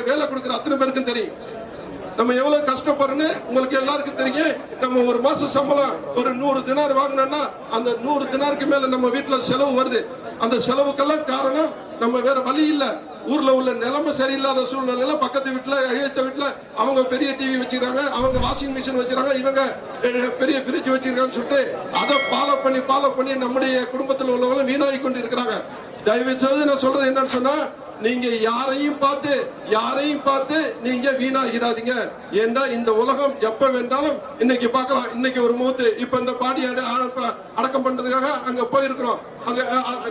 வேலை கொடுக்குற அத்தனை பேருக்கும் தெரியும் நம்ம எவ்வளவு கஷ்டப்படுறோன்னு உங்களுக்கு எல்லாருக்கும் தெரியும். நம்ம ஒரு மாசம் சம்பளம் ஒரு 100 தினார் வாங்கினோம்னா அந்த 100 தினாருக்கு மேல நம்ம வீட்டுல செலவு வருது. அந்த செலவுக்கெல்லாம் காரணம் நம்ம வேற வழி இல்ல. ஊர்ல உள்ள நிலைமை சரியில்லாத சூழ்நிலையில பக்கத்து வீட்டுல எழுத்த வீட்டுல அவங்க பெரிய டிவி வச்சிருக்காங்க, அவங்க வாஷிங் மிஷின் வச்சிருக்காங்க, இவங்க பெரிய ஃப்ரிட்ஜ் வச்சிருக்காங்கன்னு சொல்லிட்டு அதை ஃபாலோ பண்ணி நம்முடைய குடும்பத்தில் உள்ளவங்க வீணாகி கொண்டு இருக்கிறாங்க. தயவு செய்து நான் சொல்றது என்னன்னு சொன்னா, நீங்க யாரையும் பார்த்து நீங்க வீணாகிறாதீங்க. ஏன்னா இந்த உலகம் எப்ப வேண்டாலும் இன்னைக்கு பார்க்கலாம். இன்னைக்கு ஒரு மூத்து இப்ப இந்த பாடி அடக்கம் பண்றதுக்காக அங்க போயிருக்கிறோம். அங்க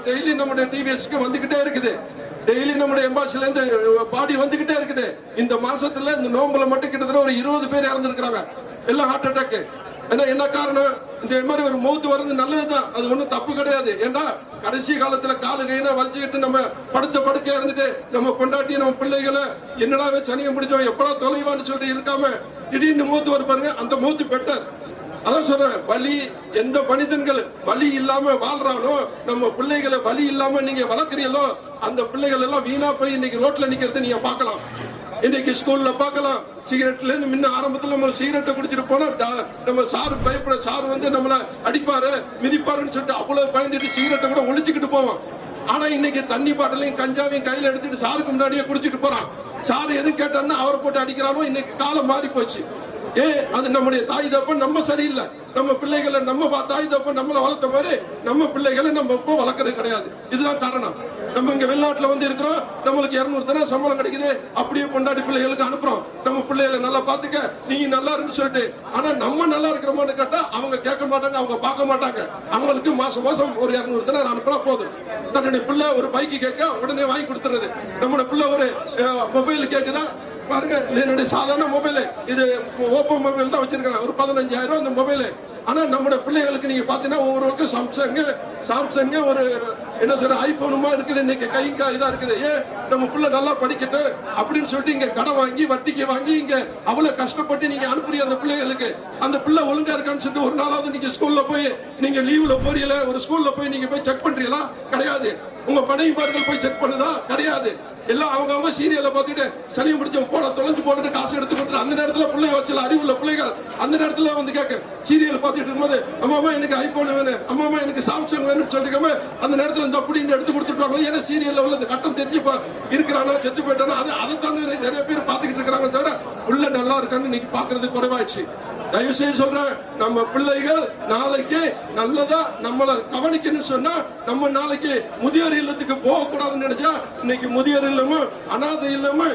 டெய்லி நம்முடைய டிவிஎஸ்க்கு வந்துகிட்டே இருக்குது. டெய்லி நம்முடைய எம்பாசில இருந்து பாடி வந்துகிட்டே இருக்குது. இந்த மாசத்துல இந்த நோம்புல மட்டும் கிட்டத்தட்ட ஒரு 20 பேர் இறந்துருக்காங்க. எல்லாம் ஹார்ட் அட்டாக். என்ன காரணம்? இந்த மாதிரி ஒரு மௌத்து வர்றது நல்லதுதான், அது ஒண்ணும் தப்பு கிடையாது. ஏன்னா கடைசி காலத்துல காலு கையில வலிச்சுக்கிட்டு நம்ம படுக்க இருந்துட்டு நம்ம கொண்டாட்டி நம்ம பிள்ளைகளை என்னடா சனியம் பிடிச்சோம் எப்படா தொலைவான்னு சொல்லிட்டு இருக்காம திடீர்னு மூத்து வர பாருங்க, அந்த மூத்து பெட்டர். அதான் சொல்றேன், வலி எந்த மனிதன்கள் வலி இல்லாம வாழ்றானோ, நம்ம பிள்ளைகளை வலி இல்லாம நீங்க வளர்க்குறீங்களோ அந்த பிள்ளைகள் எல்லாம் வீணா போய் இன்னைக்கு ரோட்ல நிக்கிறத நீங்க பார்க்கலாம். இன்னைக்கு ஸ்கூல்ல பார்க்கலாம். சிகரெட்ல இருந்து முன்ன ஆரம்பத்துல நம்ம சிகரெட்டை குடிச்சிட்டு போனா நம்ம சார் பயப்பட, சார் வந்து நம்மள அடிப்பாரு மிதிப்பாருன்னு சொல்லிட்டு அவ்வளவு பயந்துட்டு சிகரெட்டை கூட ஒழிச்சுக்கிட்டு போவோம். ஆனா இன்னைக்கு தண்ணி பாட்டிலையும் கஞ்சாவையும் கையில எடுத்துட்டு சாருக்கு முன்னாடியே குடிச்சிட்டு போறான். சார் எது கேட்டாருன்னா அவரை போட்டு அடிக்கிறானோ. இன்னைக்கு காலம் மாறி போச்சு. அது நம்முடைய தாய் தப்பன் நம்ம சரியில்லை. நம்ம பிள்ளைகளை நம்ம தாய் தப்பன் நம்மளை வளர்த்த மாதிரி நம்ம பிள்ளைகளை நம்ம இப்போ வளர்க்கறது கிடையாது. இதுதான் காரணம். நம்ம இங்க வெளிநாட்டுல வந்து இருக்கிறோம், நம்மளுக்கு 200 தினம் சம்பளம் கிடைக்குது, அப்படியே கொண்டாடி பிள்ளைகளுக்கு அனுப்புறோம். நம்ம பிள்ளைகளை நல்லா பாத்துக்க, நீங்க நல்லா இருக்குன்னு சொல்லிட்டு. ஆனா நம்ம நல்லா இருக்கிறோமான்னு கேட்டா அவங்க கேட்க மாட்டாங்க, அவங்க பார்க்க மாட்டாங்க. அவங்களுக்கு மாசம் ஒரு 200 தினம் அனுப்பினா போதும். தன்னுடைய பிள்ளை ஒரு பைக்கு கேட்க உடனே வாங்கி கொடுத்துறது. நம்மளோட பிள்ளை ஒரு மொபைல் கேக்குதா பாருங்க, என்னுடைய சாதாரண மொபைல், இது ஓப்போ மொபைல் தான் வச்சிருக்காங்க, ஒரு 15,000 இந்த மொபைல். ஆனா நம்முடைய பிள்ளைகளுக்கு நீங்க பாத்தீங்கன்னா ஒவ்வொருவருக்கும் சாம்சங் ஒரு என்ன சொல்ற ஐபோனுமா இருக்குது. இன்னைக்கு கைக்கா இதா இருக்குது. நம்ம பிள்ளை நல்லா படிக்கட்டும் அப்படின்னு சொல்லிட்டு இங்க கடன் வாங்கி வட்டிக்கு வாங்கி இங்க அவ்வளவு கஷ்டப்பட்டு நீங்க அனுப்புறீங்க அந்த பிள்ளைகளுக்கு. அந்த பிள்ளை ஒழுங்கா இருக்கான்னு சொல்லிட்டு ஒரு நாளாவது நீங்க ஸ்கூல்ல போய் நீங்க லீவ்ல போறீங்களா, ஒரு ஸ்கூல்ல போய் நீங்க போய் செக் பண்றீங்களா? கிடையாது. உங்க மனைவிமார்கள் போய் செக் பண்ணுதா? கிடையாது. எல்லாம் அவங்க சீரியலை பார்த்துட்டு சனியை முடிச்சோம் போட தொலைஞ்சு போட்டு காசு எடுத்து கொடுத்து அந்த நேரத்துல பிள்ளை வச்சல அறிவுள்ள பிள்ளைகள் அந்த நேரத்துல வந்து கேட்க சீரியல் பார்த்துட்டு இருக்கும்போது அம்மாமா எனக்கு ஐபோன் வேணும், அம்மாமா எனக்கு சாம்சங் வேணும்னு சொல்லிருக்காம அந்த நேரத்துல இந்த அப்படி எடுத்து கொடுத்துட்டாங்க. ஏன்னா சீரியல்ல உள்ள இந்த கட்டம் தெரிஞ்சு இருக்கிறானா செத்து போயிட்டானா அதைத்தான் நிறைய பேர் பார்த்துக்கிட்டு இருக்கிறாங்க. தவிர உள்ள நல்லா இருக்கான்னு இன்னைக்கு பாக்குறது குறைவாயிடுச்சு. தயவு செய்து சொல்றேன், நம்ம பிள்ளைகள் நாளைக்கு நல்லதா நம்மளை கவனிக்கணும்னு சொன்னா நம்ம நாளைக்கு முதியோர் இல்லத்துக்கு போக கூடாதுன்னு நினைச்சா இன்னைக்கு முதியோர் இல்லமும் அனாதை இல்லமும்